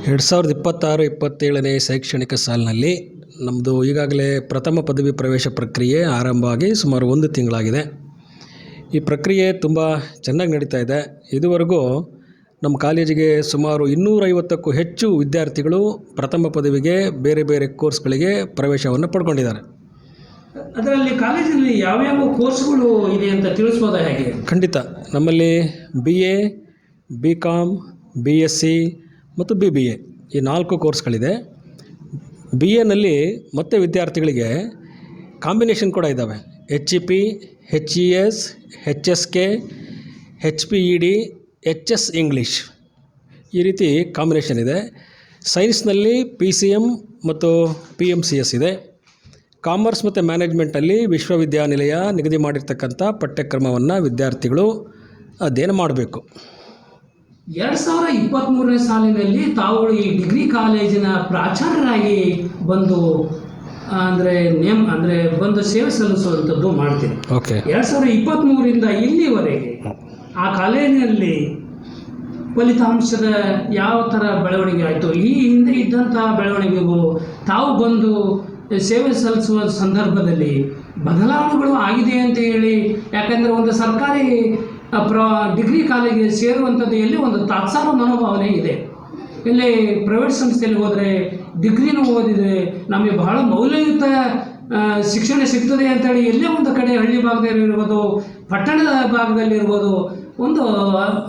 2026-27ನೇ ಶೈಕ್ಷಣಿಕ ಸಾಲಿನಲ್ಲಿ ನಮ್ಮದು ಈಗಾಗಲೇ ಪ್ರಥಮ ಪದವಿ ಪ್ರವೇಶ ಪ್ರಕ್ರಿಯೆ ಆರಂಭ ಆಗಿ ಸುಮಾರು 1 ತಿಂಗಳಾಗಿದೆ. ಈ ಪ್ರಕ್ರಿಯೆ ತುಂಬ ಚೆನ್ನಾಗಿ ನಡೀತಾ ಇದೆ. ಇದುವರೆಗೂ ನಮ್ಮ ಕಾಲೇಜಿಗೆ ಸುಮಾರು 250ಕ್ಕೂ ಹೆಚ್ಚು ವಿದ್ಯಾರ್ಥಿಗಳು ಪ್ರಥಮ ಪದವಿಗೆ ಬೇರೆ ಬೇರೆ ಕೋರ್ಸ್ಗಳಿಗೆ ಪ್ರವೇಶವನ್ನು ಪಡ್ಕೊಂಡಿದ್ದಾರೆ. ಅದರಲ್ಲಿ ಕಾಲೇಜಿನಲ್ಲಿ ಯಾವ್ಯಾವ ಕೋರ್ಸ್ಗಳು ಇದೆ ಅಂತ ತಿಳಿಸ್ಬೋದಾ? ಹೇಗೆ? ಖಂಡಿತ. ನಮ್ಮಲ್ಲಿ BA, BCom, BSc ಮತ್ತು BBA ಈ 4 ಕೋರ್ಸ್ಗಳಿದೆ. BAನಲ್ಲಿ ಮತ್ತೆ ವಿದ್ಯಾರ್ಥಿಗಳಿಗೆ ಕಾಂಬಿನೇಷನ್ ಕೂಡ ಇದ್ದಾವೆ. HEP, HES, HSK, HPED, HS English ಈ ರೀತಿ ಕಾಂಬಿನೇಷನ್ ಇದೆ. ಸೈನ್ಸ್ನಲ್ಲಿ PCM ಮತ್ತು PMCS ಇದೆ. ಕಾಮರ್ಸ್ ಮತ್ತು ಮ್ಯಾನೇಜ್ಮೆಂಟಲ್ಲಿ ವಿಶ್ವವಿದ್ಯಾನಿಲಯ ನಿಗದಿ ಮಾಡಿರ್ತಕ್ಕಂಥ ಪಠ್ಯಕ್ರಮವನ್ನು ವಿದ್ಯಾರ್ಥಿಗಳು ಅಧ್ಯಯನ ಮಾಡಬೇಕು. 2023ನೇ ಸಾಲಿನಲ್ಲಿ ತಾವುಗಳು ಈ ಡಿಗ್ರಿ ಕಾಲೇಜಿನ ಪ್ರಾಚಾರ್ಯರಾಗಿ ಬಂದು ಬಂದು ಸೇವೆ ಸಲ್ಲಿಸುವಂಥದ್ದು ಮಾಡ್ತೀನಿ. ಓಕೆ. 2023ರಿಂದ ಇಲ್ಲಿವರೆಗೆ ಆ ಕಾಲೇಜಿನಲ್ಲಿ ಫಲಿತಾಂಶದ ಯಾವ ಥರ ಬೆಳವಣಿಗೆ ಆಯಿತು? ಈ ಹಿಂದೆ ಇದ್ದಂಥ ಬೆಳವಣಿಗೆಗೂ ತಾವು ಬಂದು ಸೇವೆ ಸಲ್ಲಿಸುವ ಸಂದರ್ಭದಲ್ಲಿ ಬದಲಾವಣೆಗಳು ಆಗಿದೆ ಅಂತ ಹೇಳಿ, ಯಾಕಂದರೆ ಒಂದು ಸರ್ಕಾರಿ ಡಿಗ್ರಿ ಕಾಲೇಜಿಗೆ ಸೇರುವಂಥದ್ದು ಎಲ್ಲಿ ಒಂದು ತಾತ್ಸಾರ ಮನೋಭಾವನೆ ಇದೆ. ಇಲ್ಲಿ ಪ್ರೈವೇಟ್ ಸಂಸ್ಥೆಯಲ್ಲಿ ಹೋದರೆ ಡಿಗ್ರಿನೂ ಓದಿದರೆ ನಮಗೆ ಬಹಳ ಮೌಲ್ಯಯುತ ಶಿಕ್ಷಣ ಸಿಗ್ತದೆ ಅಂತೇಳಿ ಎಲ್ಲೇ ಒಂದು ಕಡೆ ಹಳ್ಳಿ ಭಾಗದಲ್ಲಿರ್ಬೋದು, ಪಟ್ಟಣದ ಭಾಗದಲ್ಲಿರ್ಬೋದು ಒಂದು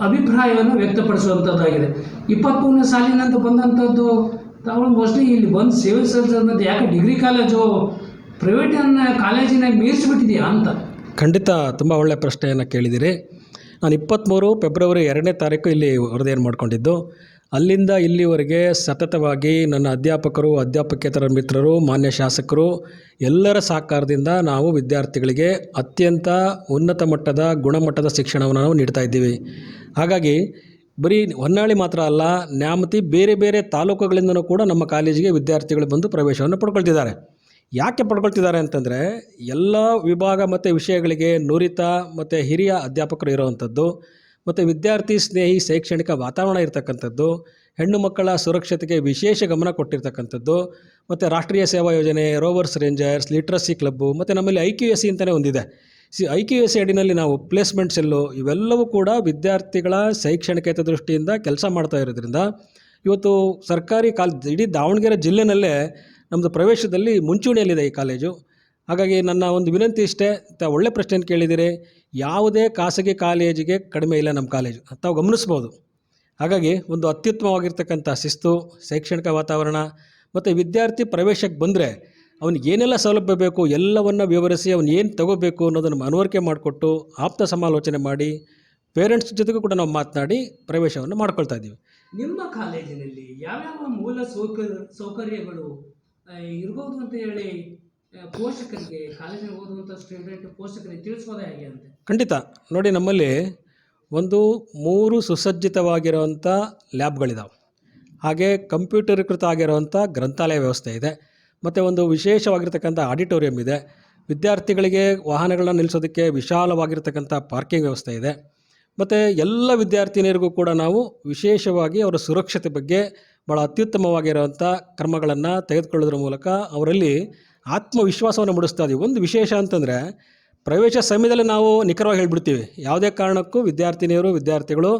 ಅಭಿಪ್ರಾಯವನ್ನು ವ್ಯಕ್ತಪಡಿಸುವಂಥದ್ದಾಗಿದೆ. 23ನೇ ಸಾಲಿನಂತ ಬಂದಂಥದ್ದು ತಾವು ಮೋಸ್ಟ್ಲಿ ಇಲ್ಲಿ ಬಂದು ಸೇವೆ ಸಲ್ಲಿಸೋದಂತ ಯಾಕೆ ಡಿಗ್ರಿ ಕಾಲೇಜು ಪ್ರೈವೇಟನ್ನು ಕಾಲೇಜಿನ ಮೀರಿಸಿಬಿಟ್ಟಿದೆಯಾ ಅಂತ? ಖಂಡಿತ ತುಂಬ ಒಳ್ಳೆಯ ಪ್ರಶ್ನೆಯನ್ನು ಕೇಳಿದ್ದೀರಿ. ನಾನು 23 ಫೆಬ್ರವರಿ 2ನೇ ತಾರೀಕು ಇಲ್ಲಿ ವರದಿಯನ್ನು ಮಾಡಿಕೊಂಡಿದ್ದು. ಅಲ್ಲಿಂದ ಇಲ್ಲಿವರೆಗೆ ಸತತವಾಗಿ ನನ್ನ ಅಧ್ಯಾಪಕರು, ಅಧ್ಯಾಪಕೇತರ ಮಿತ್ರರು, ಮಾನ್ಯ ಶಾಸಕರು ಎಲ್ಲರ ಸಹಕಾರದಿಂದ ನಾವು ವಿದ್ಯಾರ್ಥಿಗಳಿಗೆ ಅತ್ಯಂತ ಉನ್ನತ ಮಟ್ಟದ ಗುಣಮಟ್ಟದ ಶಿಕ್ಷಣವನ್ನು ನಾವು ನೀಡ್ತಾ ಇದ್ದೀವಿ. ಹಾಗಾಗಿ ಬರೀ ಹೊನ್ನಾಳಿ ಮಾತ್ರ ಅಲ್ಲ, ನ್ಯಾಮತಿ ಬೇರೆ ಬೇರೆ ತಾಲೂಕುಗಳಿಂದನೂ ಕೂಡ ನಮ್ಮ ಕಾಲೇಜಿಗೆ ವಿದ್ಯಾರ್ಥಿಗಳು ಬಂದು ಪ್ರವೇಶವನ್ನು ಪಡ್ಕೊಳ್ತಿದ್ದಾರೆ. ಯಾಕೆ ಪಡ್ಕೊಳ್ತಿದ್ದಾರೆ ಅಂತಂದರೆ, ಎಲ್ಲ ವಿಭಾಗ ಮತ್ತು ವಿಷಯಗಳಿಗೆ ನುರಿತ ಮತ್ತು ಹಿರಿಯ ಅಧ್ಯಾಪಕರು ಇರೋವಂಥದ್ದು, ಮತ್ತು ವಿದ್ಯಾರ್ಥಿ ಸ್ನೇಹಿ ಶೈಕ್ಷಣಿಕ ವಾತಾವರಣ ಇರತಕ್ಕಂಥದ್ದು, ಹೆಣ್ಣು ಮಕ್ಕಳ ಸುರಕ್ಷತೆಗೆ ವಿಶೇಷ ಗಮನ ಕೊಟ್ಟಿರ್ತಕ್ಕಂಥದ್ದು, ಮತ್ತು ರಾಷ್ಟ್ರೀಯ ಸೇವಾ ಯೋಜನೆ, ರೋವರ್ಸ್ ರೇಂಜರ್ಸ್, ಲಿಟ್ರಸಿ ಕ್ಲಬ್ಬು, ಮತ್ತು ನಮ್ಮಲ್ಲಿ IQSC ಅಂತಲೇ ಒಂದಿದೆ. IQSC ಅಡಿನಲ್ಲಿ ನಾವು ಪ್ಲೇಸ್ಮೆಂಟ್ ಸೆಲ್ಲು ಇವೆಲ್ಲವೂ ಕೂಡ ವಿದ್ಯಾರ್ಥಿಗಳ ಶೈಕ್ಷಣಿಕತೆ ದೃಷ್ಟಿಯಿಂದ ಕೆಲಸ ಮಾಡ್ತಾ ಇರೋದ್ರಿಂದ ಇವತ್ತು ಸರ್ಕಾರಿ ಇಡೀ ದಾವಣಗೆರೆ ಜಿಲ್ಲೆನಲ್ಲೇ ನಮ್ಮದು ಪ್ರವೇಶದಲ್ಲಿ ಮುಂಚೂಣಿಯಲ್ಲಿದೆ ಈ ಕಾಲೇಜು. ಹಾಗಾಗಿ ನನ್ನ ಒಂದು ವಿನಂತಿ ಇಷ್ಟೇ, ಒಳ್ಳೆ ಪ್ರಶ್ನೆಯನ್ನು ಕೇಳಿದ್ದೀರಿ. ಯಾವುದೇ ಖಾಸಗಿ ಕಾಲೇಜಿಗೆ ಕಡಿಮೆ ಇಲ್ಲ ನಮ್ಮ ಕಾಲೇಜು, ತಾವು ಗಮನಿಸ್ಬೋದು. ಹಾಗಾಗಿ ಒಂದು ಅತ್ಯುತ್ತಮವಾಗಿರ್ತಕ್ಕಂಥ ಶಿಸ್ತು, ಶೈಕ್ಷಣಿಕ ವಾತಾವರಣ, ಮತ್ತು ವಿದ್ಯಾರ್ಥಿ ಪ್ರವೇಶಕ್ಕೆ ಬಂದರೆ ಅವನಿಗೆ ಏನೆಲ್ಲ ಸೌಲಭ್ಯ ಬೇಕು ಎಲ್ಲವನ್ನು ವಿವರಿಸಿ ಅವನು ಏನು ತಗೋಬೇಕು ಅನ್ನೋದನ್ನು ಮನವರಿಕೆ ಮಾಡಿಕೊಟ್ಟು ಆಪ್ತ ಸಮಾಲೋಚನೆ ಮಾಡಿ ಪೇರೆಂಟ್ಸ್ ಜೊತೆಗೂ ಕೂಡ ನಾವು ಮಾತನಾಡಿ ಪ್ರವೇಶವನ್ನು ಮಾಡ್ಕೊಳ್ತಾ ಇದ್ದೀವಿ. ನಿಮ್ಮ ಕಾಲೇಜಿನಲ್ಲಿ ಯಾವ್ಯಾವ ಮೂಲ ಸೌಕರ್ಯಗಳು ಇರ್ಬೋದು ಅಂತ ಹೇಳಿ ಪೋಷಕರಿಗೆ, ಕಾಲೇಜಿನ ಓದುವಂಥ ಸ್ಟೂಡೆಂಟ್ ಪೋಷಕರಿಗೆ ತಿಳಿಸ್ಬೋದೇ ಹೇಗೆ ಅಂತ? ಖಂಡಿತ. ನೋಡಿ, ನಮ್ಮಲ್ಲಿ 3 ಸುಸಜ್ಜಿತವಾಗಿರುವಂಥ ಲ್ಯಾಬ್ಗಳಿದ್ದಾವೆ. ಹಾಗೆ ಕಂಪ್ಯೂಟರೀಕೃತ ಆಗಿರುವಂಥ ಗ್ರಂಥಾಲಯ ವ್ಯವಸ್ಥೆ ಇದೆ. ಮತ್ತು ಒಂದು ವಿಶೇಷವಾಗಿರ್ತಕ್ಕಂಥ ಆಡಿಟೋರಿಯಂ ಇದೆ. ವಿದ್ಯಾರ್ಥಿಗಳಿಗೆ ವಾಹನಗಳನ್ನ ನಿಲ್ಲಿಸೋದಕ್ಕೆ ವಿಶಾಲವಾಗಿರ್ತಕ್ಕಂಥ ಪಾರ್ಕಿಂಗ್ ವ್ಯವಸ್ಥೆ ಇದೆ. ಮತ್ತು ಎಲ್ಲ ವಿದ್ಯಾರ್ಥಿನಿಯರಿಗೂ ಕೂಡ ನಾವು ವಿಶೇಷವಾಗಿ ಅವರ ಸುರಕ್ಷತೆ ಬಗ್ಗೆ ಭಾಳ ಅತ್ಯುತ್ತಮವಾಗಿರುವಂಥ ಕ್ರಮಗಳನ್ನು ತೆಗೆದುಕೊಳ್ಳೋದ್ರ ಮೂಲಕ ಅವರಲ್ಲಿ ಆತ್ಮವಿಶ್ವಾಸವನ್ನು ಮೂಡಿಸ್ತಾ ಇದ್ದೀವಿ. ಒಂದು ವಿಶೇಷ ಅಂತಂದರೆ, ಪ್ರವೇಶ ಸಮಯದಲ್ಲಿ ನಾವು ನಿಖರವಾಗಿ ಹೇಳಿಬಿಡ್ತೀವಿ, ಯಾವುದೇ ಕಾರಣಕ್ಕೂ ವಿದ್ಯಾರ್ಥಿಗಳು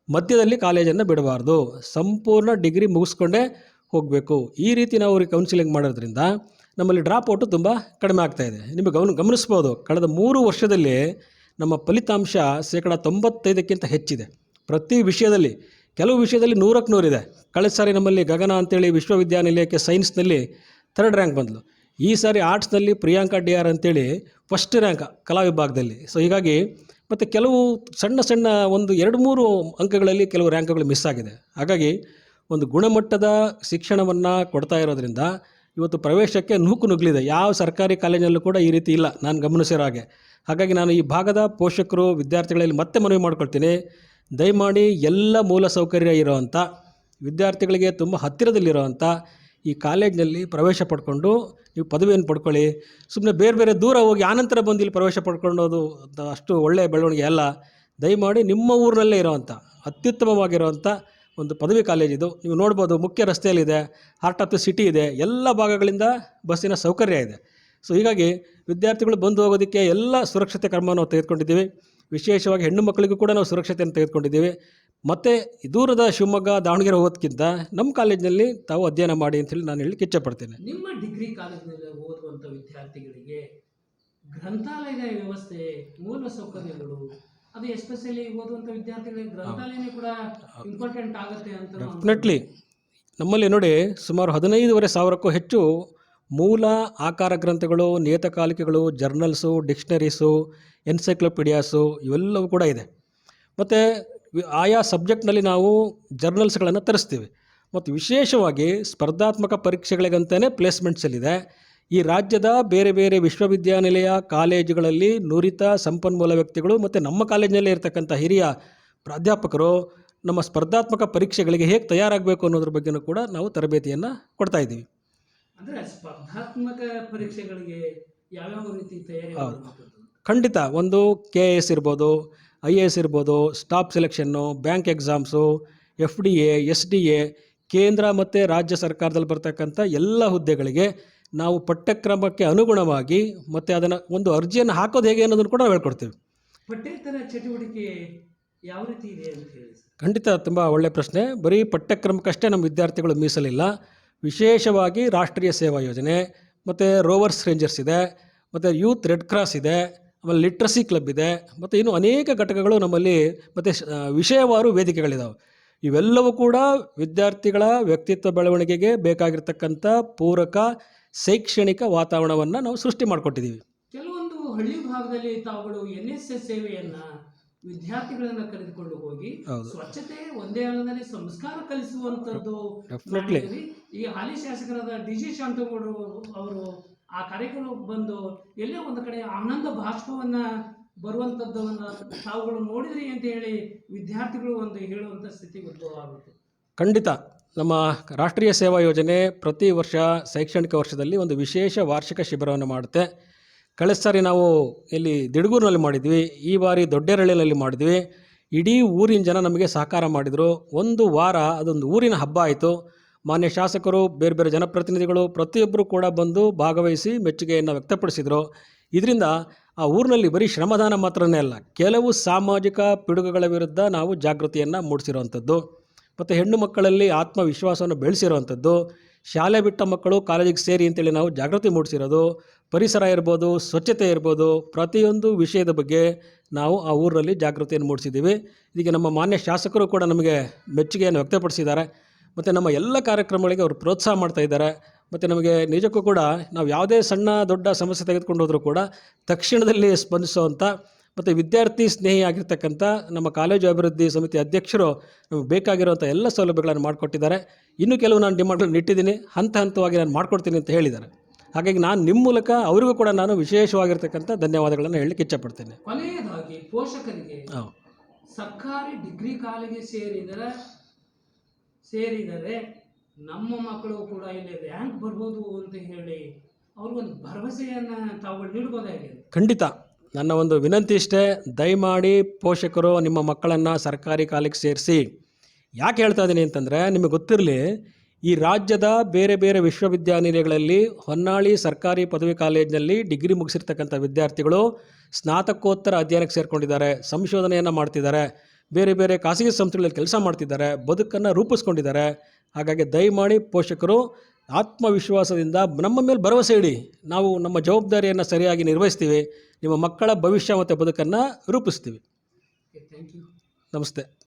ಮಧ್ಯದಲ್ಲಿ ಕಾಲೇಜನ್ನು ಬಿಡಬಾರ್ದು, ಸಂಪೂರ್ಣ ಡಿಗ್ರಿ ಮುಗಿಸ್ಕೊಂಡೇ ಹೋಗಬೇಕು. ಈ ರೀತಿ ನಾವು ಅವ್ರಿಗೆ ಕೌನ್ಸಿಲಿಂಗ್ ಮಾಡೋದ್ರಿಂದ ನಮ್ಮಲ್ಲಿ ಡ್ರಾಪ್ಔಟು ತುಂಬ ಕಡಿಮೆ ಆಗ್ತಾಯಿದೆ. ನಿಮಗೆ ಗಮನಿಸ್ಬೋದು, ಕಳೆದ 3 ವರ್ಷದಲ್ಲಿ ನಮ್ಮ ಫಲಿತಾಂಶ 95% ಹೆಚ್ಚಿದೆ. ಪ್ರತಿ ವಿಷಯದಲ್ಲಿ, ಕೆಲವು ವಿಷಯದಲ್ಲಿ 100ಕ್ಕೆ 100 ಇದೆ. ಕಳೆದ ಸಾರಿ ನಮ್ಮಲ್ಲಿ ಗಗನ ಅಂತೇಳಿ ವಿಶ್ವವಿದ್ಯಾನಿಲಯಕ್ಕೆ ಸೈನ್ಸ್ನಲ್ಲಿ 3rd ರ್ಯಾಂಕ್ ಬಂದಳು. ಈ ಸಾರಿ ಆರ್ಟ್ಸ್ನಲ್ಲಿ ಪ್ರಿಯಾಂಕಾ DR ಅಂತೇಳಿ 1st ರ್ಯಾಂಕ್ ಕಲಾ ವಿಭಾಗದಲ್ಲಿ. ಸೊ ಹೀಗಾಗಿ ಮತ್ತು ಕೆಲವು ಸಣ್ಣ ಒಂದು 2-3 ಅಂಕಗಳಲ್ಲಿ ಕೆಲವು ರ್ಯಾಂಕ್ಗಳು ಮಿಸ್ ಆಗಿದೆ. ಹಾಗಾಗಿ ಒಂದು ಗುಣಮಟ್ಟದ ಶಿಕ್ಷಣವನ್ನು ಕೊಡ್ತಾ ಇರೋದ್ರಿಂದ ಇವತ್ತು ಪ್ರವೇಶಕ್ಕೆ ನುಗ್ಗಲಿದೆ. ಯಾವ ಸರ್ಕಾರಿ ಕಾಲೇಜಿನಲ್ಲೂ ಕೂಡ ಈ ರೀತಿ ಇಲ್ಲ, ನಾನು ಗಮನಿಸಿರೋ ಹಾಗೆ. ಹಾಗಾಗಿ ನಾನು ಈ ಭಾಗದ ಪೋಷಕರು, ವಿದ್ಯಾರ್ಥಿಗಳಲ್ಲಿ ಮತ್ತೆ ಮನವಿ ಮಾಡ್ಕೊಳ್ತೀನಿ, ದಯಮಾಡಿ ಎಲ್ಲ ಮೂಲ ಸೌಕರ್ಯ ಇರೋವಂಥ ವಿದ್ಯಾರ್ಥಿಗಳಿಗೆ ತುಂಬ ಹತ್ತಿರದಲ್ಲಿರೋವಂಥ ಈ ಕಾಲೇಜಿನಲ್ಲಿ ಪ್ರವೇಶ ಪಡ್ಕೊಂಡು ನೀವು ಪದವಿಯನ್ನು ಪಡ್ಕೊಳ್ಳಿ. ಸುಮ್ಮನೆ ಬೇರೆ ಬೇರೆ ದೂರ ಹೋಗಿ ಆನಂತರ ಬಂದು ಇಲ್ಲಿ ಪ್ರವೇಶ ಪಡ್ಕೊಳ್ಳೋದು ಅಷ್ಟು ಒಳ್ಳೆಯ ಬೆಳವಣಿಗೆ ಅಲ್ಲ. ದಯಮಾಡಿ ನಿಮ್ಮ ಊರಿನಲ್ಲೇ ಇರೋವಂಥ ಅತ್ಯುತ್ತಮವಾಗಿರುವಂಥ ಒಂದು ಪದವಿ ಕಾಲೇಜಿದು. ನೀವು ನೋಡ್ಬೋದು, ಮುಖ್ಯ ರಸ್ತೆಯಲ್ಲಿದೆ, ಹಾರ್ಟ್ ಆಫ್ ದ ಸಿಟಿ ಇದೆ, ಎಲ್ಲ ಭಾಗಗಳಿಂದ ಬಸ್ಸಿನ ಸೌಕರ್ಯ ಇದೆ. ಸೊ ಹೀಗಾಗಿ ವಿದ್ಯಾರ್ಥಿಗಳು ಬಂದು ಹೋಗೋದಕ್ಕೆ ಎಲ್ಲ ಸುರಕ್ಷತೆ ಕ್ರಮವನ್ನು ನಾವು ತೆಗೆದುಕೊಂಡಿದ್ದೀವಿ. ವಿಶೇಷವಾಗಿ ಹೆಣ್ಣು ಮಕ್ಕಳಿಗೂ ಕೂಡ ನಾವು ಸುರಕ್ಷತೆಯನ್ನು ತೆಗೆದುಕೊಂಡಿದ್ದೀವಿ. ಮತ್ತು ದೂರದ ಶಿವಮೊಗ್ಗ, ದಾವಣಗೆರೆ ಹೋಗೋದಕ್ಕಿಂತ ನಮ್ಮ ಕಾಲೇಜಿನಲ್ಲಿ ತಾವು ಅಧ್ಯಯನ ಮಾಡಿ ಅಂತೇಳಿ ನಾನು ಹೇಳಲಿಕ್ಕೆ ಇಚ್ಛೆಪಡ್ತೇನೆ. ನಿಮ್ಮ ಡಿಗ್ರಿ ಕಾಲೇಜಿನಲ್ಲಿ ಓದುವಂಥ ವಿದ್ಯಾರ್ಥಿಗಳಿಗೆ ಗ್ರಂಥಾಲಯದ ವ್ಯವಸ್ಥೆ, ಮೂಲ ಸೌಕರ್ಯಗಳು, ಅದು ಎಸ್ಪೆಷಲಿ ಓದುವಂಥ ವಿದ್ಯಾರ್ಥಿಗಳಿಗೆ ಗ್ರಂಥಾಲಯನೇ ಕೂಡ ಇಂಪಾರ್ಟೆಂಟ್ ಆಗುತ್ತೆ ಅಂತ ಡೆಫಿನೆಟ್ಲಿ. ನಮ್ಮಲ್ಲಿ ನೋಡಿ, ಸುಮಾರು 15,500ಕ್ಕೂ ಹೆಚ್ಚು ಮೂಲ ಆಕಾರ ಗ್ರಂಥಗಳು, ನಿಯತಕಾಲಿಕೆಗಳು, ಜರ್ನಲ್ಸು, ಡಿಕ್ಷನರೀಸು, ಎನ್ಸೈಕ್ಲೋಪೀಡಿಯಾಸು ಇವೆಲ್ಲವೂ ಕೂಡ ಇದೆ. ಮತ್ತು ಆಯಾ ಸಬ್ಜೆಕ್ಟ್ನಲ್ಲಿ ನಾವು ಜರ್ನಲ್ಸ್ಗಳನ್ನು ತರಿಸ್ತೀವಿ. ಮತ್ತು ವಿಶೇಷವಾಗಿ ಸ್ಪರ್ಧಾತ್ಮಕ ಪರೀಕ್ಷೆಗಳಿಗಂತಲೇ ಪ್ಲೇಸ್ಮೆಂಟ್ಸಲ್ಲಿದೆ. ಈ ರಾಜ್ಯದ ಬೇರೆ ಬೇರೆ ವಿಶ್ವವಿದ್ಯಾನಿಲಯ, ಕಾಲೇಜುಗಳಲ್ಲಿ ನುರಿತ ಸಂಪನ್ಮೂಲ ವ್ಯಕ್ತಿಗಳು ಮತ್ತು ನಮ್ಮ ಕಾಲೇಜಿನಲ್ಲೇ ಇರತಕ್ಕಂಥ ಹಿರಿಯ ಪ್ರಾಧ್ಯಾಪಕರು ನಮ್ಮ ಸ್ಪರ್ಧಾತ್ಮಕ ಪರೀಕ್ಷೆಗಳಿಗೆ ಹೇಗೆ ತಯಾರಾಗಬೇಕು ಅನ್ನೋದ್ರ ಬಗ್ಗೆಯೂ ಕೂಡ ನಾವು ತರಬೇತಿಯನ್ನು ಕೊಡ್ತಾ ಇದ್ದೀವಿ. ಅಂದರೆ ಸ್ಪರ್ಧಾತ್ಮಕ ಪರೀಕ್ಷೆಗಳಿಗೆ ಯಾವ್ಯಾವ ರೀತಿ ತಯಾರಿ ಮಾಡುವಂಥದ್ದು? ಖಂಡಿತ. ಒಂದು KIS ಇರ್ಬೋದು, IAS ಇರ್ಬೋದು, staff selection, bank exams, FDA, SDA, ಕೇಂದ್ರ ಮತ್ತು ರಾಜ್ಯ ಸರ್ಕಾರದಲ್ಲಿ ಬರ್ತಕ್ಕಂಥ ಎಲ್ಲ ಹುದ್ದೆಗಳಿಗೆ ನಾವು ಪಠ್ಯಕ್ರಮಕ್ಕೆ ಅನುಗುಣವಾಗಿ ಮತ್ತು ಅದನ್ನು ಒಂದು ಅರ್ಜಿಯನ್ನು ಹಾಕೋದು ಹೇಗೆ ಅನ್ನೋದನ್ನು ಕೂಡ ನಾವು ಹೇಳ್ಕೊಡ್ತೀವಿ. ಪಠ್ಯೇತರ ಚಟುವಟಿಕೆ ಯಾವ ರೀತಿ ಇದೆ ಅಂತ ಹೇಳಿ ಸರ್. ಖಂಡಿತ, ತುಂಬ ಒಳ್ಳೆಯ ಪ್ರಶ್ನೆ. ಬರೀ ಪಠ್ಯಕ್ರಮಕ್ಕಷ್ಟೇ ನಮ್ಮ ವಿದ್ಯಾರ್ಥಿಗಳು ಮೀಸಲಿಲ್ಲ. ವಿಶೇಷವಾಗಿ ರಾಷ್ಟ್ರೀಯ ಸೇವಾ ಯೋಜನೆ, ಮತ್ತು ರೋವರ್ಸ್ ರೇಂಜರ್ಸ್ ಇದೆ, ಮತ್ತು ಯೂತ್ ರೆಡ್ ಕ್ರಾಸ್ ಇದೆ, ಆಮೇಲೆ ಲಿಟ್ರಸಿ ಕ್ಲಬ್ ಇದೆ, ಮತ್ತು ಇನ್ನೂ ಅನೇಕ ಘಟಕಗಳು ನಮ್ಮಲ್ಲಿ, ಮತ್ತು ವಿಷಯವಾರು ವೇದಿಕೆಗಳಿದ್ದಾವೆ. ಇವೆಲ್ಲವೂ ಕೂಡ ವಿದ್ಯಾರ್ಥಿಗಳ ವ್ಯಕ್ತಿತ್ವ ಬೆಳವಣಿಗೆಗೆ ಬೇಕಾಗಿರ್ತಕ್ಕಂಥ ಪೂರಕ ಶೈಕ್ಷಣಿಕ ವಾತಾವರಣವನ್ನು ನಾವು ಸೃಷ್ಟಿ ಮಾಡಿಕೊಟ್ಟಿದ್ದೀವಿ. ಕೆಲವೊಂದು ಹಳ್ಳಿ ಭಾಗದಲ್ಲಿ ತಾವುಗಳು NSS ಸೇವೆಯನ್ನ ವಿದ್ಯಾರ್ಥಿಗಳನ್ನ ಕರೆದುಕೊಂಡು ಹೋಗಿ ಸ್ವಚ್ಛತೆ ಒಂದೇ ಅಲ್ಲದೆ ಸಂಸ್ಕಾರ ಕಲಿಸುವಂಥದ್ದು ಮಾಡಿದ್ದೀವಿ. ಈ ಹಾಲಿ ಶಾಸಕರಾದ DG ಶಾಂತಗೌಡರು ಅವರು ಆ ಕಾರ್ಯಕ್ರಮ ಬಂದು ಎಲ್ಲೇ ಒಂದು ಕಡೆ ಆನಂದ ಭಾಷ್ಪವನ್ನ ಬರುವಂಥದ್ದನ್ನು ತಾವುಗಳು ನೋಡಿದ್ರಿ ಅಂತ ಹೇಳಿ ವಿದ್ಯಾರ್ಥಿಗಳು ಒಂದು ಹೇಳುವಂಥ ಸ್ಥಿತಿ ಉದ್ಭವ ಆಗುತ್ತೆ. ಖಂಡಿತ. ನಮ್ಮ ರಾಷ್ಟ್ರೀಯ ಸೇವಾ ಯೋಜನೆ ಪ್ರತಿ ವರ್ಷ ಶೈಕ್ಷಣಿಕ ವರ್ಷದಲ್ಲಿ ಒಂದು ವಿಶೇಷ ವಾರ್ಷಿಕ ಶಿಬಿರವನ್ನು ಮಾಡುತ್ತೆ. ಕಳೆದ ಸಾರಿ ನಾವು ಇಲ್ಲಿ ದಿಡಗೂರಿನಲ್ಲಿ ಮಾಡಿದ್ವಿ, ಈ ಬಾರಿ ದೊಡ್ಡೇರಳ್ಳಿನಲ್ಲಿ ಮಾಡಿದ್ವಿ. ಇಡೀ ಊರಿನ ಜನ ನಮಗೆ ಸಹಕಾರ ಮಾಡಿದರು. ಒಂದು ವಾರ ಅದೊಂದು ಊರಿನ ಹಬ್ಬ ಆಯಿತು. ಮಾನ್ಯ ಶಾಸಕರು, ಬೇರೆ ಬೇರೆ ಜನಪ್ರತಿನಿಧಿಗಳು ಪ್ರತಿಯೊಬ್ಬರು ಕೂಡ ಬಂದು ಭಾಗವಹಿಸಿ ಮೆಚ್ಚುಗೆಯನ್ನು ವ್ಯಕ್ತಪಡಿಸಿದರು. ಇದರಿಂದ ಆ ಊರಿನಲ್ಲಿ ಬರೀ ಶ್ರಮದಾನ ಮಾತ್ರನೇ ಅಲ್ಲ, ಕೆಲವು ಸಾಮಾಜಿಕ ಪಿಡುಗುಗಳ ವಿರುದ್ಧ ನಾವು ಜಾಗೃತಿಯನ್ನು ಮೂಡಿಸಿರುವಂಥದ್ದು, ಮತ್ತು ಹೆಣ್ಣು ಮಕ್ಕಳಲ್ಲಿ ಆತ್ಮವಿಶ್ವಾಸವನ್ನು ಬೆಳೆಸಿರುವಂಥದ್ದು, ಶಾಲೆ ಬಿಟ್ಟ ಮಕ್ಕಳು ಕಾಲೇಜಿಗೆ ಸೇರಿ ಅಂತೇಳಿ ನಾವು ಜಾಗೃತಿ ಮೂಡಿಸಿರೋದು, ಪರಿಸರ ಇರ್ಬೋದು, ಸ್ವಚ್ಛತೆ ಇರ್ಬೋದು, ಪ್ರತಿಯೊಂದು ವಿಷಯದ ಬಗ್ಗೆ ನಾವು ಆ ಊರಲ್ಲಿ ಜಾಗೃತಿಯನ್ನು ಮೂಡಿಸಿದ್ದೀವಿ. ಇದಕ್ಕೆ ನಮ್ಮ ಮಾನ್ಯ ಶಾಸಕರು ಕೂಡ ನಮಗೆ ಮೆಚ್ಚುಗೆಯನ್ನು ವ್ಯಕ್ತಪಡಿಸಿದ್ದಾರೆ. ಮತ್ತು ನಮ್ಮ ಎಲ್ಲ ಕಾರ್ಯಕ್ರಮಗಳಿಗೆ ಅವರು ಪ್ರೋತ್ಸಾಹ ಮಾಡ್ತಾಯಿದ್ದಾರೆ. ಮತ್ತು ನಮಗೆ ನಿಜಕ್ಕೂ ಕೂಡ ನಾವು ಯಾವುದೇ ಸಣ್ಣ ದೊಡ್ಡ ಸಮಸ್ಯೆ ತೆಗೆದುಕೊಂಡು ಹೋದರೂ ಕೂಡ ತಕ್ಷಣದಲ್ಲಿ ಸ್ಪಂದಿಸುವಂಥ ಮತ್ತು ವಿದ್ಯಾರ್ಥಿ ಸ್ನೇಹಿ ಆಗಿರ್ತಕ್ಕಂಥ ನಮ್ಮ ಕಾಲೇಜು ಅಭಿವೃದ್ಧಿ ಸಮಿತಿ ಅಧ್ಯಕ್ಷರು ನಮಗೆ ಬೇಕಾಗಿರುವಂಥ ಎಲ್ಲ ಸೌಲಭ್ಯಗಳನ್ನು ಮಾಡಿಕೊಟ್ಟಿದ್ದಾರೆ. ಇನ್ನೂ ಕೆಲವು ನಾನು ಡಿಮಾಂಡ್ಗಳನ್ನು ಇಟ್ಟಿದ್ದೀನಿ, ಹಂತ ಹಂತವಾಗಿ ನಾನು ಮಾಡಿಕೊಡ್ತೀನಿ ಅಂತ ಹೇಳಿದ್ದಾರೆ. ಹಾಗಾಗಿ ನಾನು ನಿಮ್ಮ ಮೂಲಕ ಅವರಿಗೂ ಕೂಡ ನಾನು ವಿಶೇಷವಾಗಿರ್ತಕ್ಕಂಥ ಧನ್ಯವಾದಗಳನ್ನು ಹೇಳಲಿಕ್ಕೆ ಇಚ್ಛಪಡ್ತೇನೆ. ಕೊನೆಯದಾಗಿ ಪೋಷಕರಿಗೆ ಸರ್ಕಾರಿ ಡಿಗ್ರಿ ಕಾಲೇಜಿಗೆ ಸೇರಿದರೆ ನಮ್ಮ ಮಕ್ಕಳು ಕೂಡ ಇಲ್ಲಿ ರ್ಯಾಂಕ್ ಬರ್ಬೋದು ಅಂತ ಹೇಳಿ ಅವ್ರಿಗೊಂದು ಭರವಸೆಯನ್ನು ತಾವುಗಳು ನೀಡ್ಬೋದಾಗಿದೆ. ಖಂಡಿತ. ನನ್ನ ಒಂದು ವಿನಂತಿ ಇಷ್ಟೇ, ದಯಮಾಡಿ ಪೋಷಕರು ನಿಮ್ಮ ಮಕ್ಕಳನ್ನು ಸರ್ಕಾರಿ ಕಾಲೇಜಿಗೆ ಸೇರಿಸಿ. ಯಾಕೆ ಹೇಳ್ತಾ ಇದ್ದೀನಿ ಅಂತಂದರೆ, ನಿಮಗೆ ಗೊತ್ತಿರಲಿ, ಈ ರಾಜ್ಯದ ಬೇರೆ ಬೇರೆ ವಿಶ್ವವಿದ್ಯಾನಿಲಯಗಳಲ್ಲಿ ಹೊನ್ನಾಳಿ ಸರ್ಕಾರಿ ಪದವಿ ಕಾಲೇಜಿನಲ್ಲಿ ಡಿಗ್ರಿ ಮುಗಿಸಿರ್ತಕ್ಕಂಥ ವಿದ್ಯಾರ್ಥಿಗಳು ಸ್ನಾತಕೋತ್ತರ ಅಧ್ಯಯನಕ್ಕೆ ಸೇರಿಕೊಂಡಿದ್ದಾರೆ, ಸಂಶೋಧನೆಯನ್ನು ಮಾಡ್ತಿದ್ದಾರೆ, ಬೇರೆ ಬೇರೆ ಖಾಸಗಿ ಸಂಸ್ಥೆಗಳಲ್ಲಿ ಕೆಲಸ ಮಾಡ್ತಿದ್ದಾರೆ, ಬದುಕನ್ನು ರೂಪಿಸ್ಕೊಂಡಿದ್ದಾರೆ. ಹಾಗಾಗಿ ದಯಮಾಡಿ ಪೋಷಕರು ಆತ್ಮವಿಶ್ವಾಸದಿಂದ ನಮ್ಮ ಮೇಲೆ ಭರವಸೆ ಇಡಿ, ನಾವು ನಮ್ಮ ಜವಾಬ್ದಾರಿಯನ್ನು ಸರಿಯಾಗಿ ನಿರ್ವಹಿಸ್ತೀವಿ, ನಿಮ್ಮ ಮಕ್ಕಳ ಭವಿಷ್ಯ ಮತ್ತು ಬದುಕನ್ನು ರೂಪಿಸ್ತೀವಿ. Thank you. ನಮಸ್ತೆ.